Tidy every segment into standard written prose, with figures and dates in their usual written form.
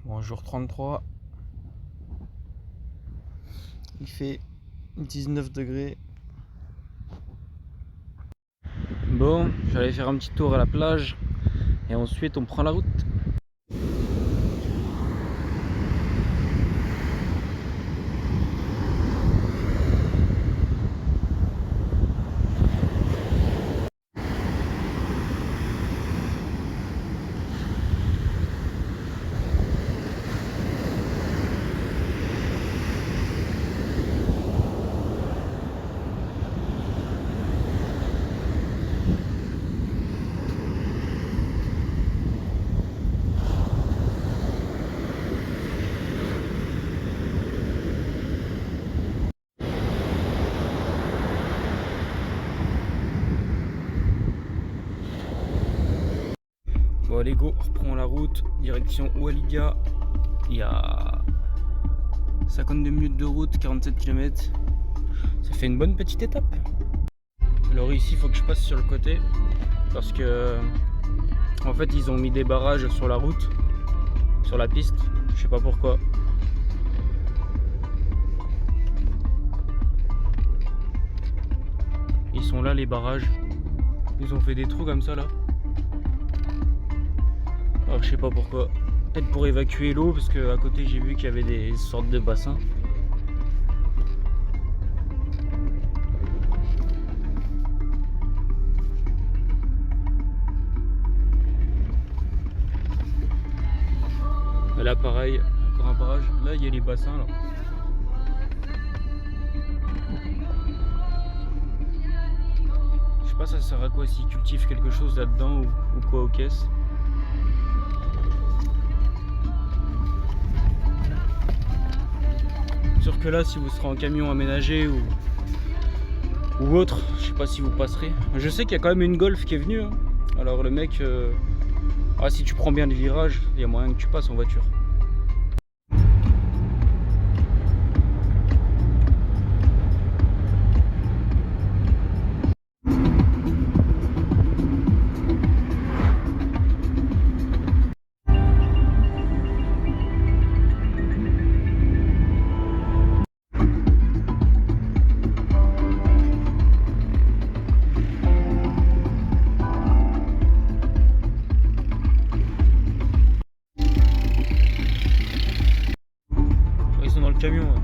Bon, jour 33. Il fait 19 degrés. Bon, j'allais faire un petit tour à la plage et ensuite on prend la route. Bon allez go, reprends la route, direction Oualidia. Il y a 52 minutes de route, 47 km. Ça fait une bonne petite étape. Alors ici il faut que je passe sur le côté parce que en fait ils ont mis des barrages sur la route, sur la piste, je sais pas pourquoi. Ils sont là les barrages. Ils ont fait des trous comme ça là. Alors je sais pas pourquoi. Peut-être pour évacuer l'eau parce que à côté j'ai vu qu'il y avait des sortes de bassins. Là pareil, encore un barrage. Là il y a les bassins là. Je sais pas ça sert à quoi s'ils cultivent quelque chose là-dedans ou quoi aux caisses. Sûr que là si vous serez en camion aménagé ou autre, je sais pas si vous passerez. Je sais qu'il y a quand même une Golf qui est venue. Hein. Alors le mec, si tu prends bien les virages, il y a moyen que tu passes en voiture. Ils sont dans le camion. Ouais.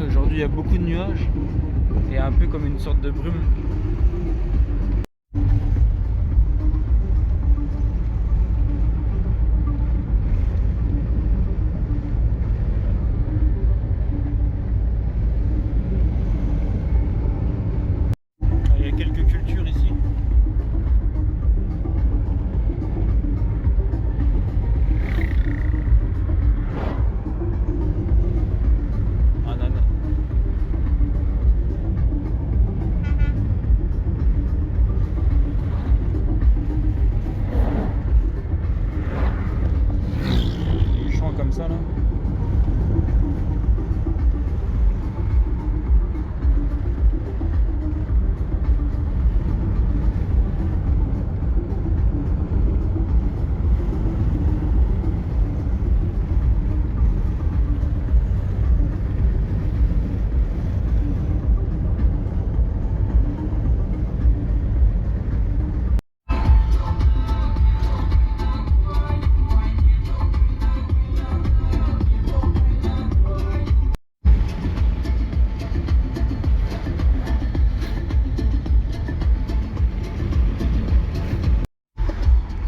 Aujourd'hui il y a beaucoup de nuages et un peu comme une sorte de brume. Il y a quelques cultures ici. Ananas. Des champs comme ça là.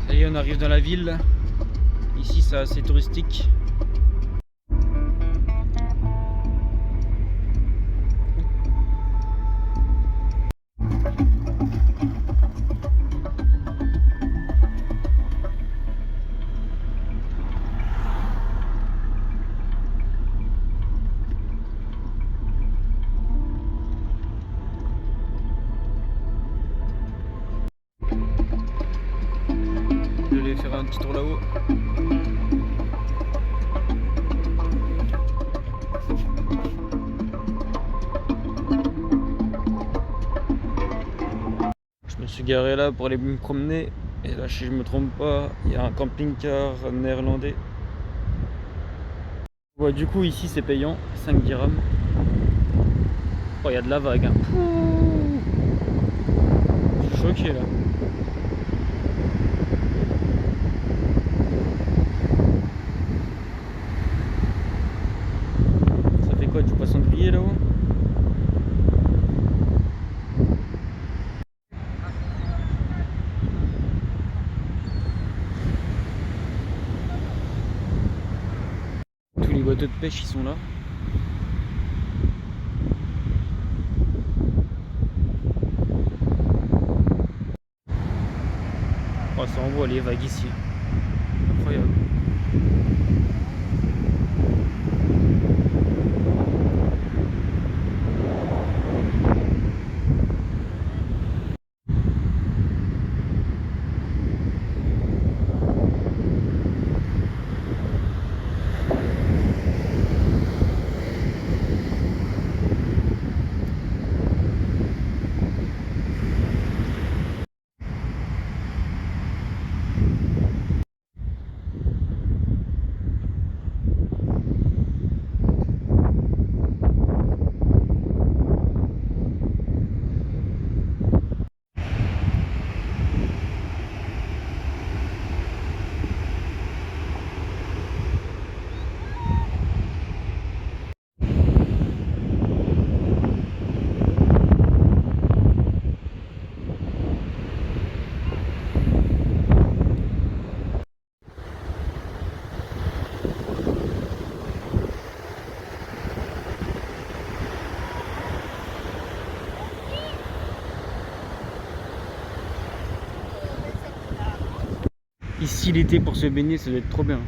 Ça y est, on arrive dans la ville. Ici, c'est assez touristique. petit tour là-haut. Je me suis garé là pour aller me promener. Et là, si je me trompe pas, il y a un camping-car néerlandais. Ouais, du coup, ici c'est payant, 5 dirhams. Oh, il y a de la vague. Hein. Je suis choqué là. Ça fait quoi, du poisson grillé là-haut? Tous les bateaux de pêche ils sont là. Oh, ça envoie les vagues ici. Incroyable. Ici l'été pour se baigner ça doit être trop bien.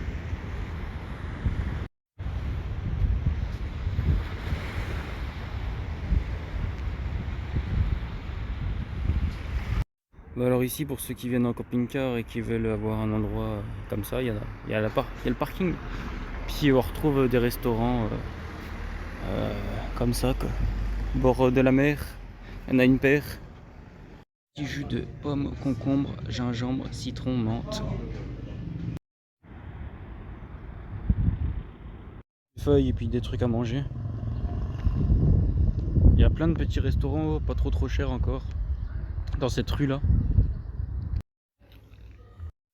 Bah alors ici pour ceux qui viennent en camping-car et qui veulent avoir un endroit comme ça, il y a le parking. Puis on retrouve des restaurants comme ça quoi. Bord de la mer, il y en a une paire. Petit jus de pomme, concombre, gingembre, citron, menthe. Feuilles et puis des trucs à manger. Il y a plein de petits restaurants, pas trop chers encore, dans cette rue là.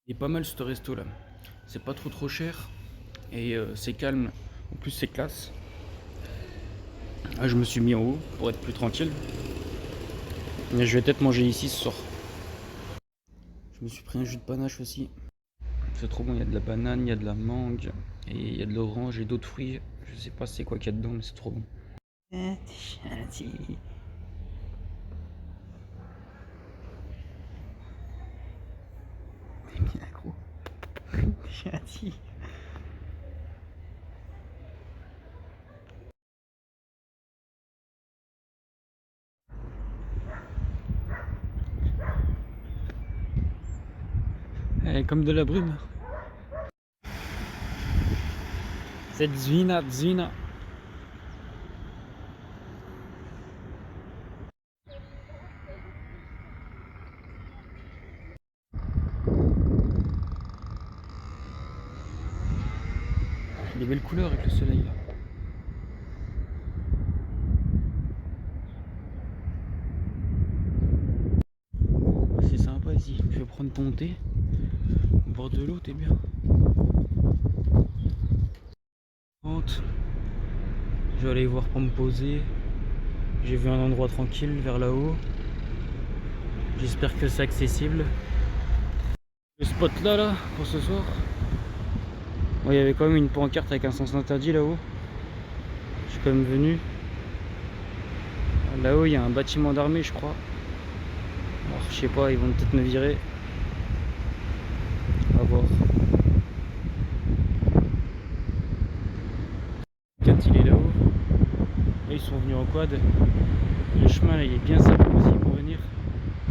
Il est pas mal ce resto là. C'est pas trop cher et c'est calme. En plus c'est classe. Ah, je me suis mis en haut pour être plus tranquille. Mais je vais peut-être manger ici ce soir. Je me suis pris un jus de panache aussi. C'est trop bon, il y a de la banane, il y a de la mangue, et il y a de l'orange et d'autres fruits. Je sais pas c'est quoi qu'il y a dedans, mais c'est trop bon. T'es bien gros. Gentil. Comme de la brume. C'est Zwina. Des belles couleurs avec le soleil. C'est sympa ici. Tu veux prendre ton thé au bord de l'eau, t'es bien. Je vais aller voir pour me poser. J'ai vu un endroit tranquille vers là-haut. J'espère que c'est accessible. Le spot là pour ce soir. Bon, il y avait quand même une pancarte avec un sens interdit là-haut. Je suis quand même venu. Là-haut il y a un bâtiment d'armée je crois. Alors je sais pas, ils vont peut-être me virer. On va voir. Kat il est là-haut. Là ils sont venus en quad. Le chemin là il est bien sympa aussi pour venir.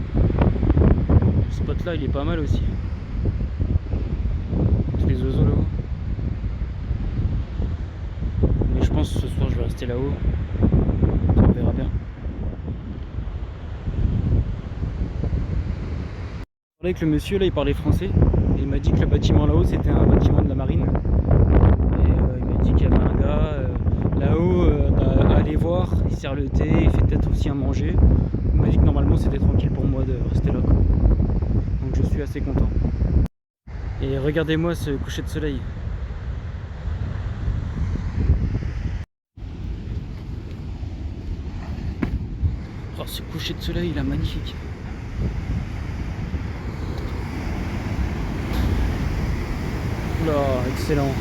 Le spot là il est pas mal aussi. les oiseaux là-haut. Mais je pense que ce soir je vais rester là-haut. On verra bien. Je parlais avec le monsieur là, il parlait français. Et il m'a dit que le bâtiment là-haut c'était un bâtiment de la marine. Et il m'a dit qu'il y avait un gars là-haut à aller voir, il sert le thé, il fait peut-être aussi à manger. Il m'a dit que normalement c'était tranquille pour moi de rester là quoi. Donc je suis assez content. Et regardez-moi ce coucher de soleil. Oh, ce coucher de soleil là, magnifique. Oula, excellent.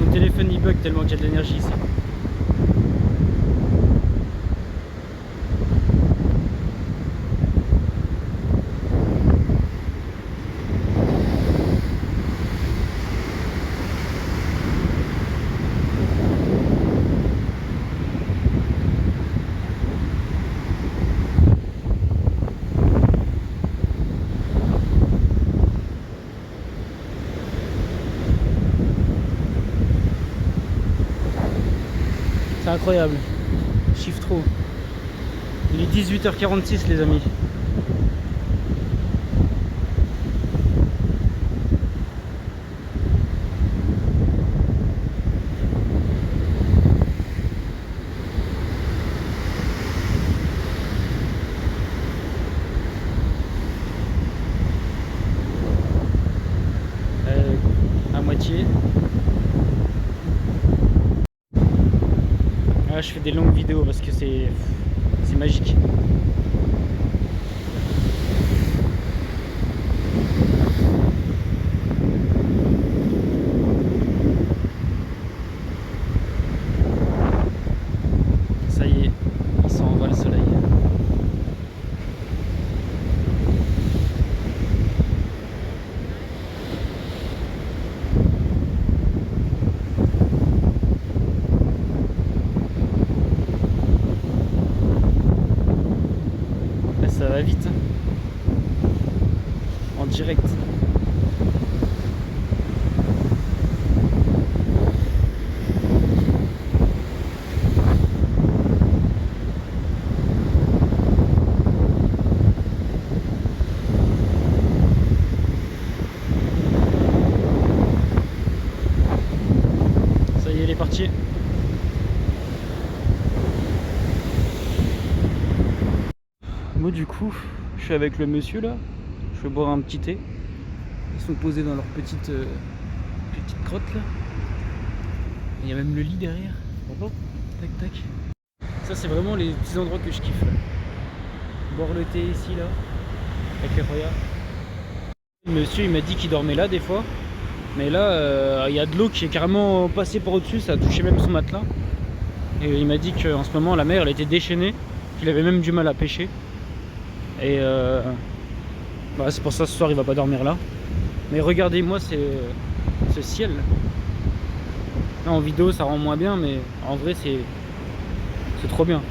Mon téléphone il bug tellement qu'il y a de l'énergie ici. C'est incroyable. Chiffre trop. Il est 18h46 les amis. À moitié. Ah, je fais des longues vidéos parce que c'est magique. Ça y est, il s'en va le soleil. Ça va vite. En direct. Ça y est, il est parti. Moi du coup, je suis avec le monsieur là, je vais boire un petit thé. Ils sont posés dans leur petite grotte là. Il y a même le lit derrière. Tac tac. Ça c'est vraiment les petits endroits que je kiffe là. Boire le thé ici là, avec les royas. Le monsieur il m'a dit qu'il dormait là des fois. Mais là il y a de l'eau qui est carrément passée par au-dessus, ça a touché même son matelas. Et il m'a dit qu'en ce moment la mer elle était déchaînée, qu'il avait même du mal à pêcher. Et bah, c'est pour ça ce soir il va pas dormir là. Mais regardez-moi ce ciel. Là en vidéo ça rend moins bien, mais en vrai c'est trop bien.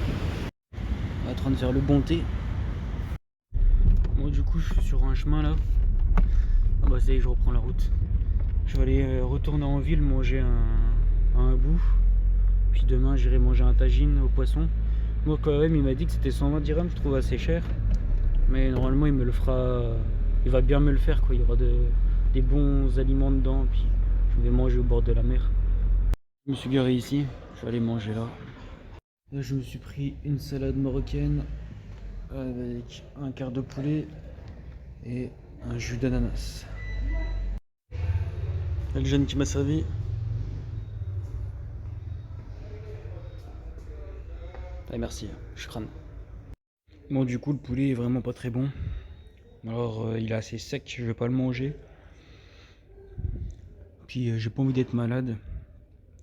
On est en train de faire le bon thé. Moi du coup je suis sur un chemin là. Ah bah ça y est, je reprends la route. Je vais aller retourner en ville manger un bout. Puis demain j'irai manger un tagine au poisson. Moi quand même il m'a dit que c'était 120 dirhams, je trouve assez cher. Mais normalement il me le fera, il va bien me le faire quoi, il y aura des bons aliments dedans, puis je vais manger au bord de la mer. Je me suis garé ici, je vais aller manger là. Là je me suis pris une salade marocaine avec un quart de poulet et un jus d'ananas. Le jeune qui m'a servi. Allez, merci, je crâne. Bon, du coup, le poulet est vraiment pas très bon. Alors, il est assez sec, je vais pas le manger. Puis, j'ai pas envie d'être malade.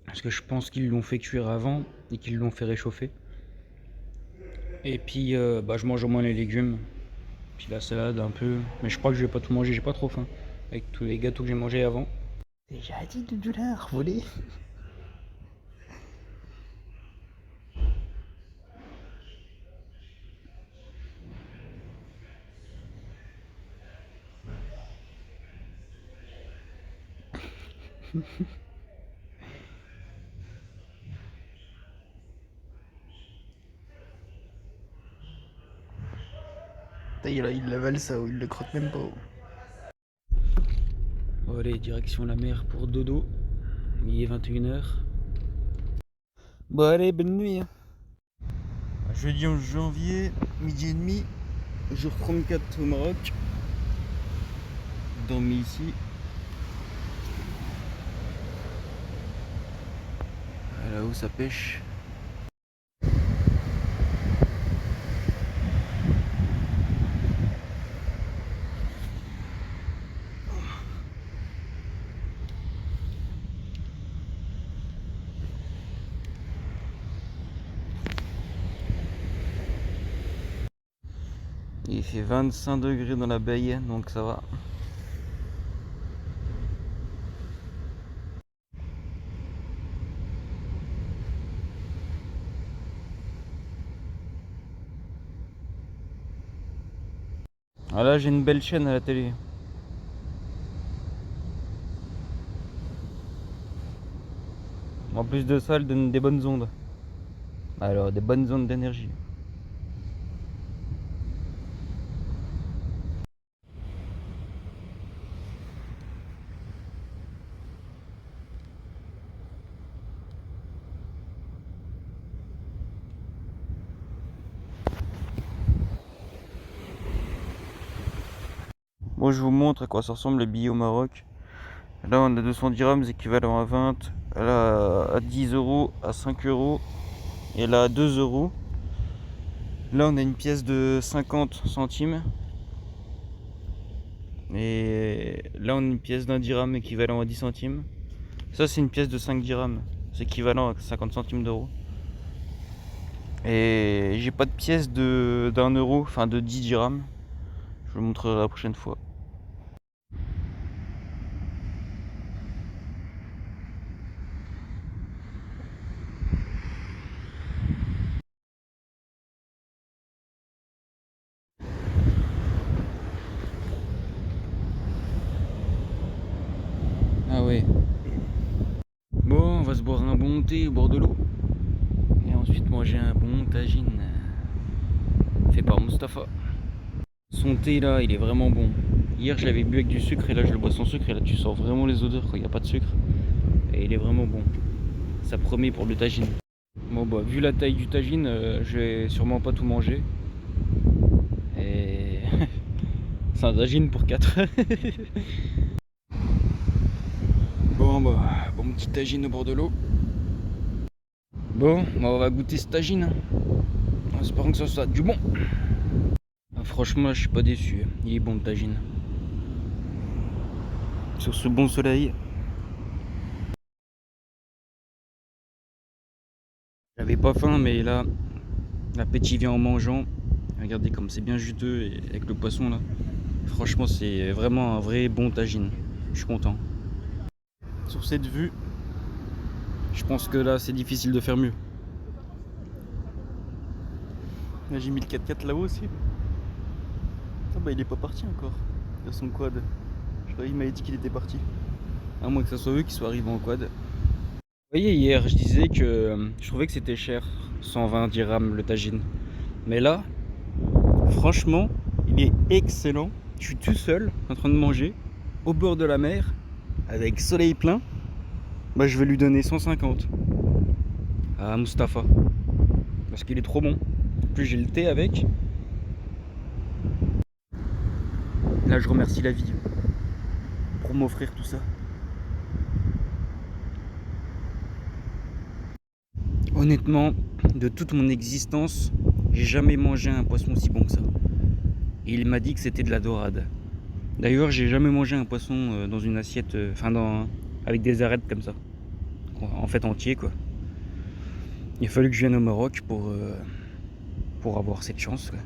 Parce que je pense qu'ils l'ont fait cuire avant et qu'ils l'ont fait réchauffer. Et puis, je mange au moins les légumes. Puis la salade un peu. Mais je crois que je vais pas tout manger, j'ai pas trop faim. Avec tous les gâteaux que j'ai mangés avant. Déjà $10 volé. Il l'avale ça ou il le croque même pas. Bon, allez, direction la mer pour dodo. Il est 21h. Bon allez, bonne nuit. Jeudi 11 janvier, midi et demi, jour 34 au Maroc. Dormi ici. Là-haut ça pêche. Il fait 25 degrés dans la baie, donc ça va. Ah là j'ai une belle chaîne à la télé. En plus de ça, elle donne des bonnes ondes. Alors des bonnes ondes d'énergie. Moi je vous montre à quoi ça ressemble le billet au Maroc. Là on a 200 dirhams équivalent à 20, là à 10 euros, à 5 euros et là à 2 euros. Là on a une pièce de 50 centimes. Et là on a une pièce d'un dirham équivalent à 10 centimes. Ça c'est une pièce de 5 dirhams, c'est équivalent à 50 centimes d'euros. Et j'ai pas de pièce d'un euro, enfin de 10 dirhams. Je vous le montrerai la prochaine fois. Ah ouais. Bon, on va se boire un bon thé au bord de l'eau. Et ensuite manger un bon tagine. Fait par Mustapha. Son thé là, il est vraiment bon. Hier je l'avais bu avec du sucre et là je le bois sans sucre. Et là tu sens vraiment les odeurs quand il n'y a pas de sucre. Et il est vraiment bon. Ça promet pour le tagine. Bon bah vu la taille du tagine, je vais sûrement pas tout manger. Et c'est un tagine pour 4. Bon bah, bon petit tagine au bord de l'eau. Bon, bah, on va goûter ce tagine. En espérant que ça soit du bon. Ah, franchement, je suis pas déçu. Il est bon le tagine. Sur ce bon soleil. J'avais pas faim, mais là, l'appétit vient en mangeant. Regardez comme c'est bien juteux et avec le poisson là. Franchement, c'est vraiment un vrai bon tagine. Je suis content. Sur cette vue, je pense que là, c'est difficile de faire mieux. Là, j'ai mis le 4x4 là-haut aussi. Ah bah, il est pas parti encore. Il a son quad. Je croyais qu'il m'avait dit qu'il était parti. À moins que ce soit eux qui soient arrivés en quad. Vous voyez, hier, je disais que je trouvais que c'était cher. 120 dirhams le tagine. Mais là, franchement, il est excellent. Je suis tout seul en train de manger au bord de la mer avec soleil plein. Bah, je vais lui donner 150 à Mustapha parce qu'il est trop bon. En plus, j'ai le thé avec Là, je remercie la vie pour m'offrir tout ça. Honnêtement, de toute mon existence, j'ai jamais mangé un poisson aussi bon que ça. Et il m'a dit que c'était de la dorade. D'ailleurs, j'ai jamais mangé un poisson dans une assiette, avec des arêtes comme ça. En fait, entier quoi. Il a fallu que je vienne au Maroc pour avoir cette chance quoi.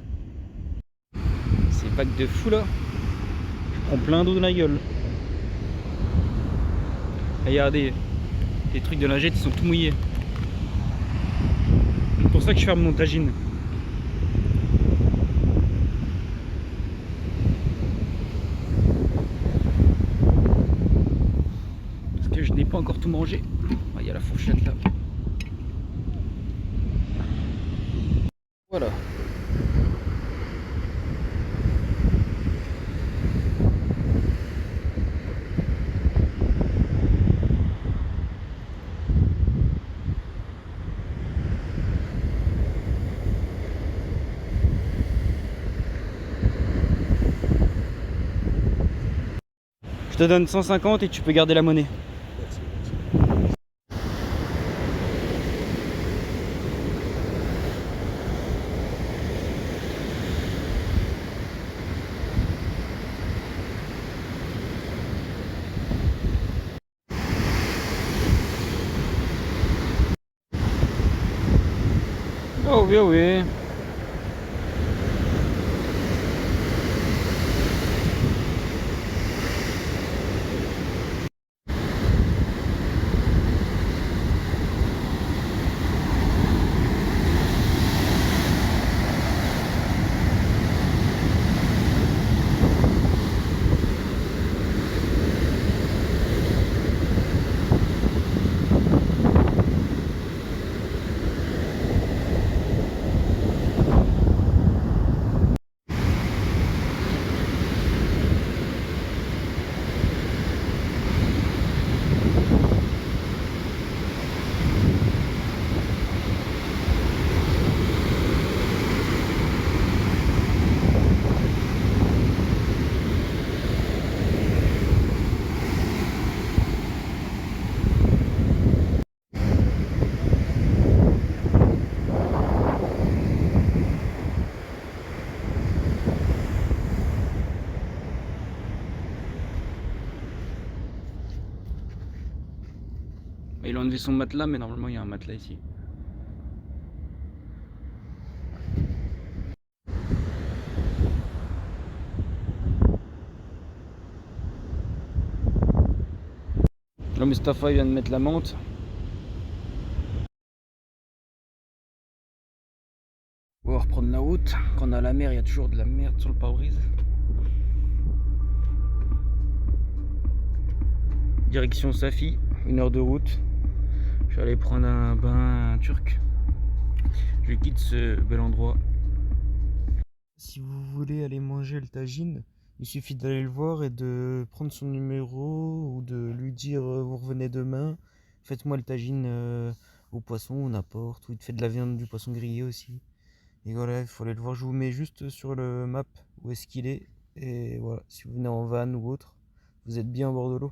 Ces vagues de fou là, je prends plein d'eau de la gueule. Regardez, les trucs de lingette ils sont tout mouillés. C'est pour ça que je ferme mon tagine. Parce que je n'ai pas encore tout mangé. Il y a la fourchette là. Voilà. Je te donne 150 et tu peux garder la monnaie. Oh oui, oh oui. Il a enlevé son matelas, mais normalement il y a un matelas ici. Là, Mustapha il vient de mettre la menthe. On va reprendre la route. Quand on a la mer, il y a toujours de la merde sur le pare-brise. Direction Safi, 1 heure de route. Je vais aller prendre un bain turc. Je quitte ce bel endroit. Si vous voulez aller manger le tagine, il suffit d'aller le voir et de prendre son numéro ou de lui dire vous revenez demain, faites-moi le tagine au poisson, on apporte, ou il te fait de la viande du poisson grillé aussi. Et voilà, il faut aller le voir. Je vous mets juste sur le map où est-ce qu'il est. Et voilà, si vous venez en van ou autre, vous êtes bien au bord de l'eau.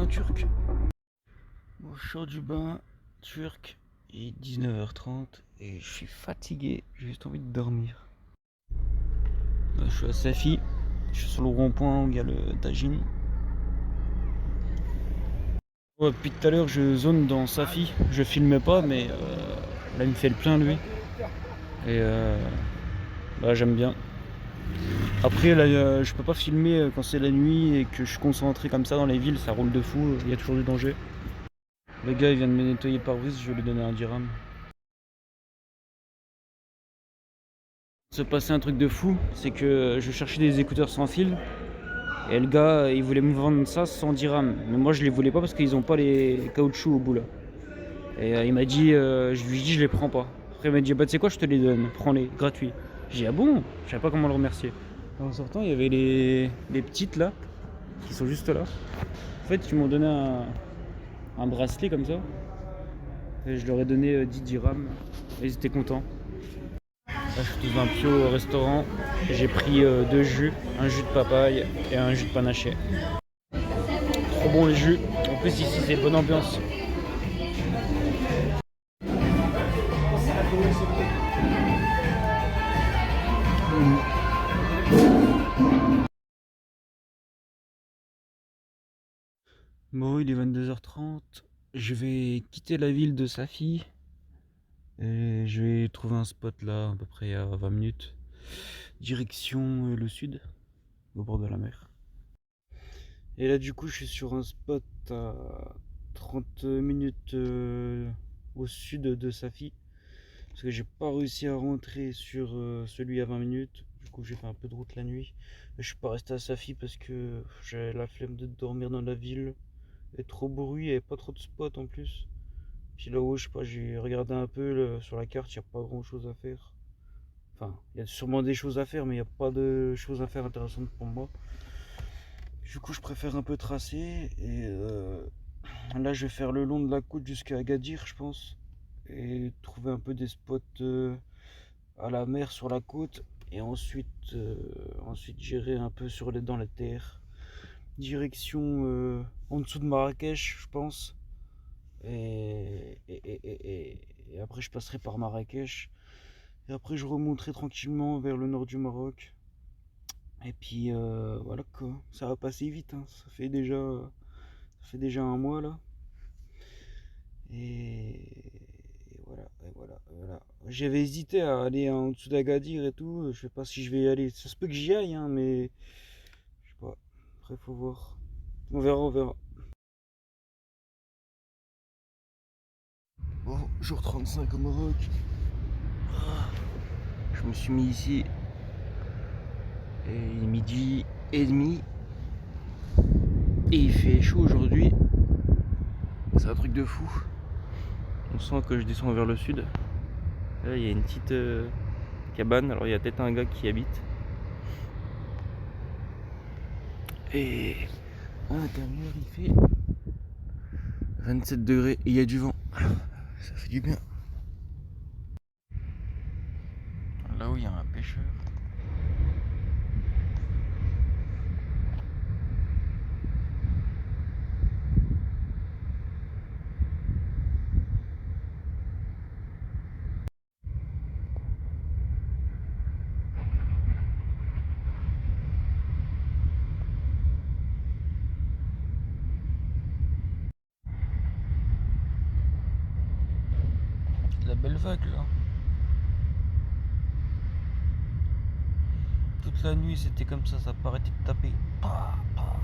bain turc. Bon, je sors du bain turc, il est 19h30 et je suis fatigué, j'ai juste envie de dormir. Là, je suis à Safi, je suis sur le rond-point où il y a le Tajine. Ouais, depuis tout à l'heure je zone dans Safi, je filme pas mais là il me fait le plein lui. Et bah, j'aime bien. Après là je peux pas filmer quand c'est la nuit et que je suis concentré comme ça dans les villes, ça roule de fou, il y a toujours du danger. Le gars il vient de me nettoyer par brise, je vais lui donner un dirham. Se passait un truc de fou, c'est que je cherchais des écouteurs sans fil et le gars il voulait me vendre ça 100 dirhams, mais moi je les voulais pas parce qu'ils ont pas les caoutchoucs au bout là. Et il m'a dit, je lui ai dit je les prends pas. Après il m'a dit bah tu sais quoi, je te les donne, prends-les, gratuits. J'ai dit ah bon, je savais pas comment le remercier. En sortant il y avait les petites là, qui sont juste là. En fait ils m'ont donné un bracelet comme ça, et je leur ai donné 10 dirhams et ils étaient contents. Là, je suis dans un Pio restaurant. J'ai pris deux jus, un jus de papaye et un jus de panaché. Trop bon les jus. En plus ici c'est bonne ambiance. Bon, il est 22h30. Je vais quitter la ville de Safi. Et je vais trouver un spot là, à peu près à 20 minutes. Direction le sud, au bord de la mer. Et là, du coup, je suis sur un spot à 30 minutes au sud de Safi. Parce que j'ai pas réussi à rentrer sur celui à 20 minutes. Du coup, j'ai fait un peu de route la nuit. Mais je suis pas resté à Safi parce que j'ai la flemme de dormir dans la ville. Il y a trop de bruit, il n'y avait pas trop de spots en plus. Puis là-haut, je sais pas, j'ai regardé un peu sur la carte, il n'y a pas grand chose à faire. Enfin, il y a sûrement des choses à faire, mais il n'y a pas de choses à faire intéressantes pour moi. Du coup, je préfère un peu tracer. Et là, je vais faire le long de la côte jusqu'à Agadir, je pense. Et trouver un peu des spots à la mer sur la côte. Et ensuite j'irai un peu dans la terre. Direction en dessous de Marrakech, je pense. Et après je passerai par Marrakech et après je remonterai tranquillement vers le nord du Maroc et puis voilà quoi, ça va passer vite hein. Ça fait déjà un mois là et voilà. J'avais hésité à aller en dessous d'Agadir et tout, je sais pas si je vais y aller, ça se peut que j'y aille hein, mais je sais pas, après faut voir, on verra. Bon, jour 35 au Maroc. Je me suis mis ici et il est midi et demi et il fait chaud aujourd'hui. C'est un truc de fou. On sent que je descends vers le sud. Là il y a une petite cabane, alors il y a peut-être un gars qui y habite. Et à l'intérieur il fait 27 degrés et il y a du vent. Ça fait du bien. Là-haut il y a un pêcheur. La belle vague là. Toute la nuit c'était comme ça pas arrêté de taper. Pa, pa.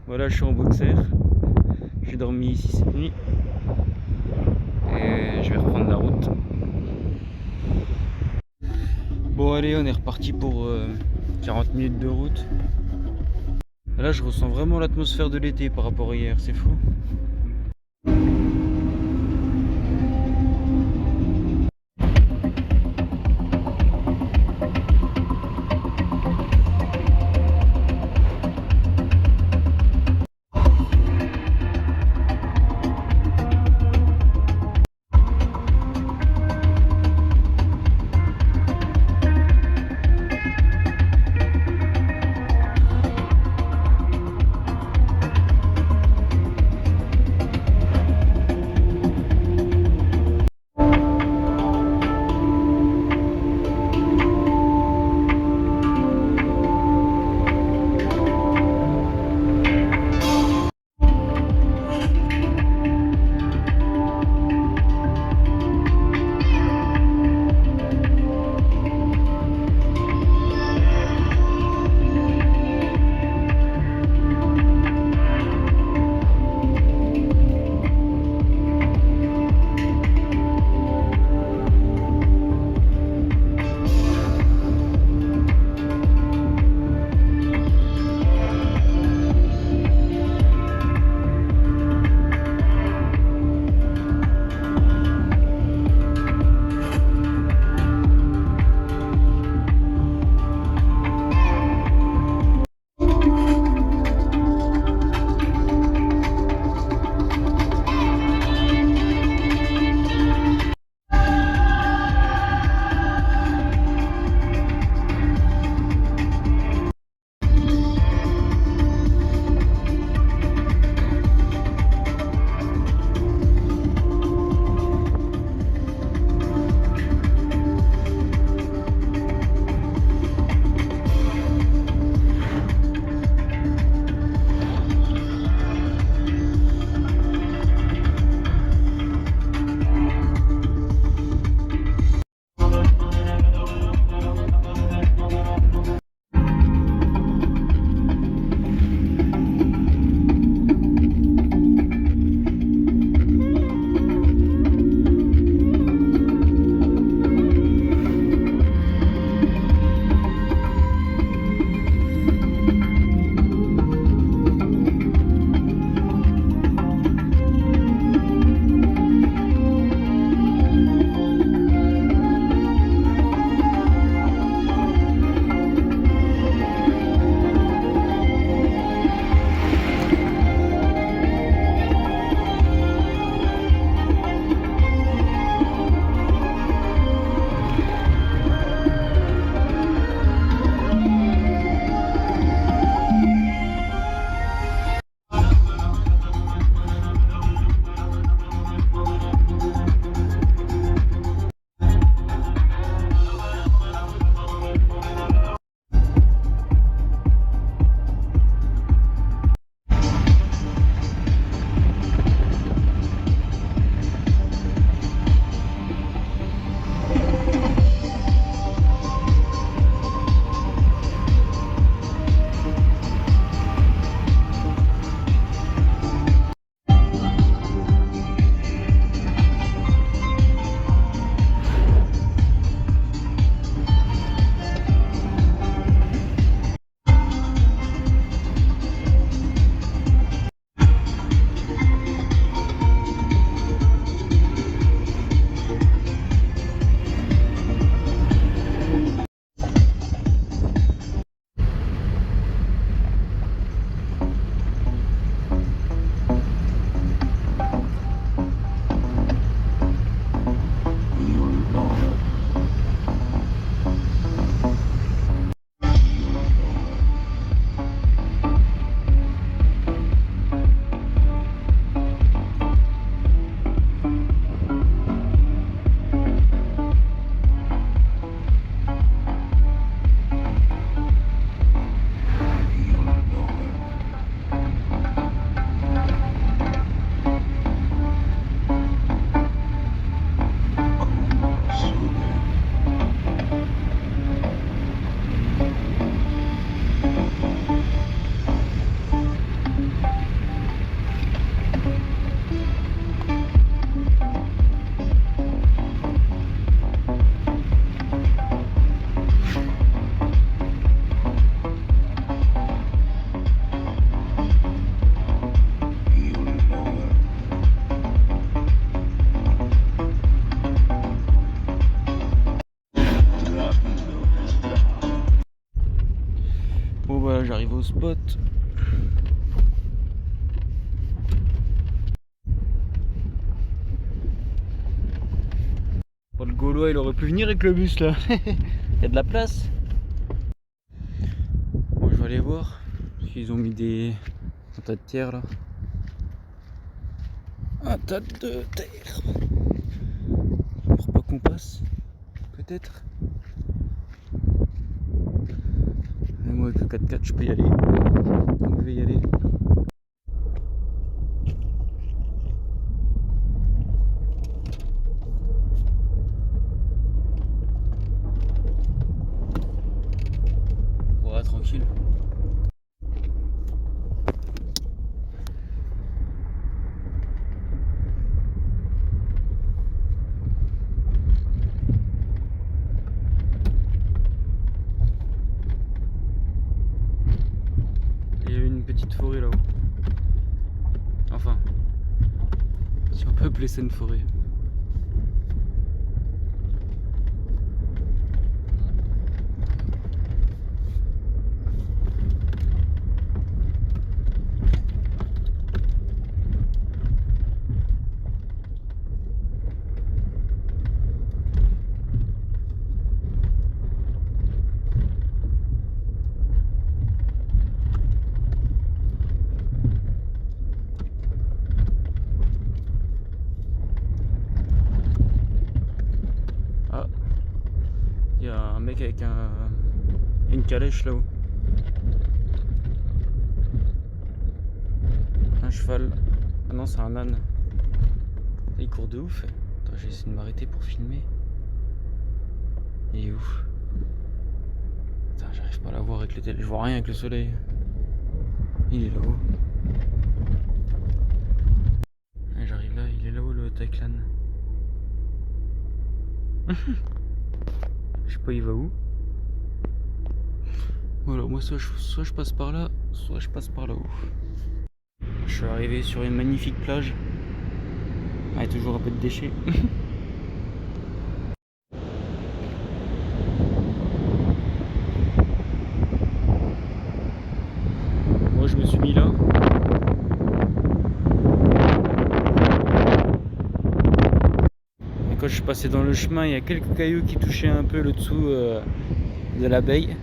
Voilà, je suis en boxer. J'ai dormi ici cette nuit. Et je vais reprendre la route. Bon allez, on est reparti pour 40 minutes de route. Là, je ressens vraiment l'atmosphère de l'été par rapport à hier, c'est fou. spot. Bon, le Gaulois il aurait pu venir avec le bus là. Il y a de la place. Bon, je vais aller voir. Ils ont mis un tas de terre là. Un tas de terre. Pour pas qu'on passe. Peut-être. Et moi avec le 4x4 je peux y aller. Donc je vais y aller. Ouais, tranquille. Il y a une petite forêt là-haut. Enfin, si on peut appeler ça une forêt. Ah, il y a un mec avec une calèche là-haut. Un cheval. Ah non, c'est un âne. Il court de ouf. Attends, j'ai essayé de m'arrêter pour filmer. Il est ouf. Attends, j'arrive pas à la voir avec les télé. Je vois rien avec le soleil. Il est là-haut. J'arrive là, il est là-haut le Taycan. Je sais pas il va où. Voilà, moi soit je passe par là, soit je passe par là-haut. Je suis arrivé sur une magnifique plage. Il y a toujours un peu de déchets. Moi je me suis mis là. Et quand je suis passé dans le chemin, il y a quelques cailloux qui touchaient un peu le dessous de l'abeille.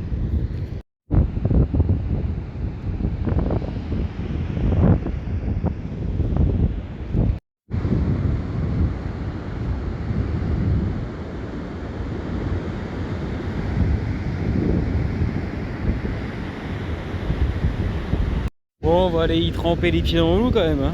Bon, on va aller y tremper les pieds dans l'eau quand même. Hein.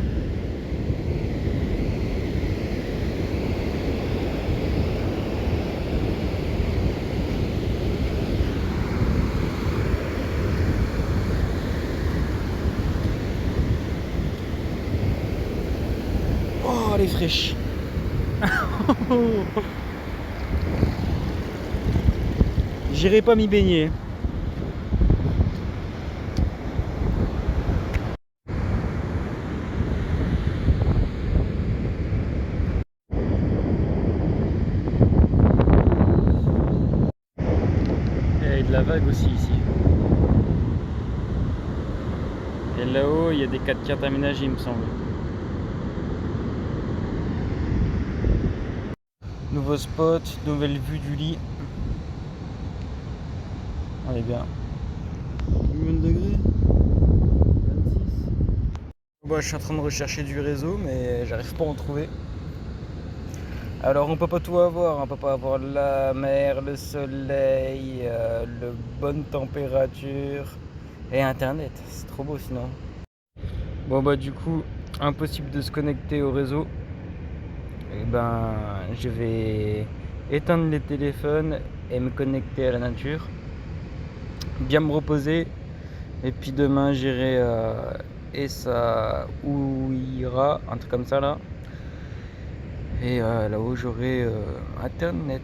Oh, elle est fraîche. J'irai pas m'y baigner. Il y a de la vague aussi ici. Et là-haut, il y a des 4x4 aménagés, il me semble. Nouveau spot, nouvelle vue du lit. On est bien. Combien de degrés? 26. Bon, je suis en train de rechercher du réseau, mais j'arrive pas à en trouver. Alors on peut pas tout avoir, on peut pas avoir la mer, le soleil, la bonne température et internet, c'est trop beau sinon. Bon bah du coup, impossible de se connecter au réseau. Et ben je vais éteindre les téléphones et me connecter à la nature. Bien me reposer et puis demain j'irai à Essaouira, un truc comme ça là. Et là-haut j'aurai internet.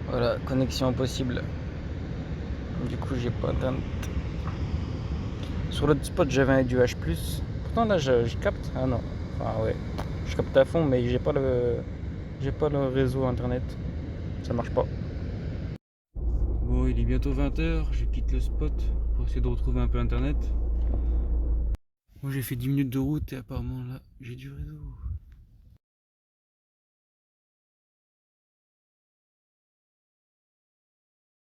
Voilà, connexion impossible. Du coup j'ai pas internet. Sur l'autre spot j'avais du H+. Pourtant là je capte. Ah non. Enfin ouais. Je capte à fond mais j'ai pas le réseau internet. Ça marche pas. Bon Bon, il est bientôt 20h, je quitte le spot pour essayer de retrouver un peu internet. Moi j'ai fait 10 minutes de route et apparemment là j'ai du réseau.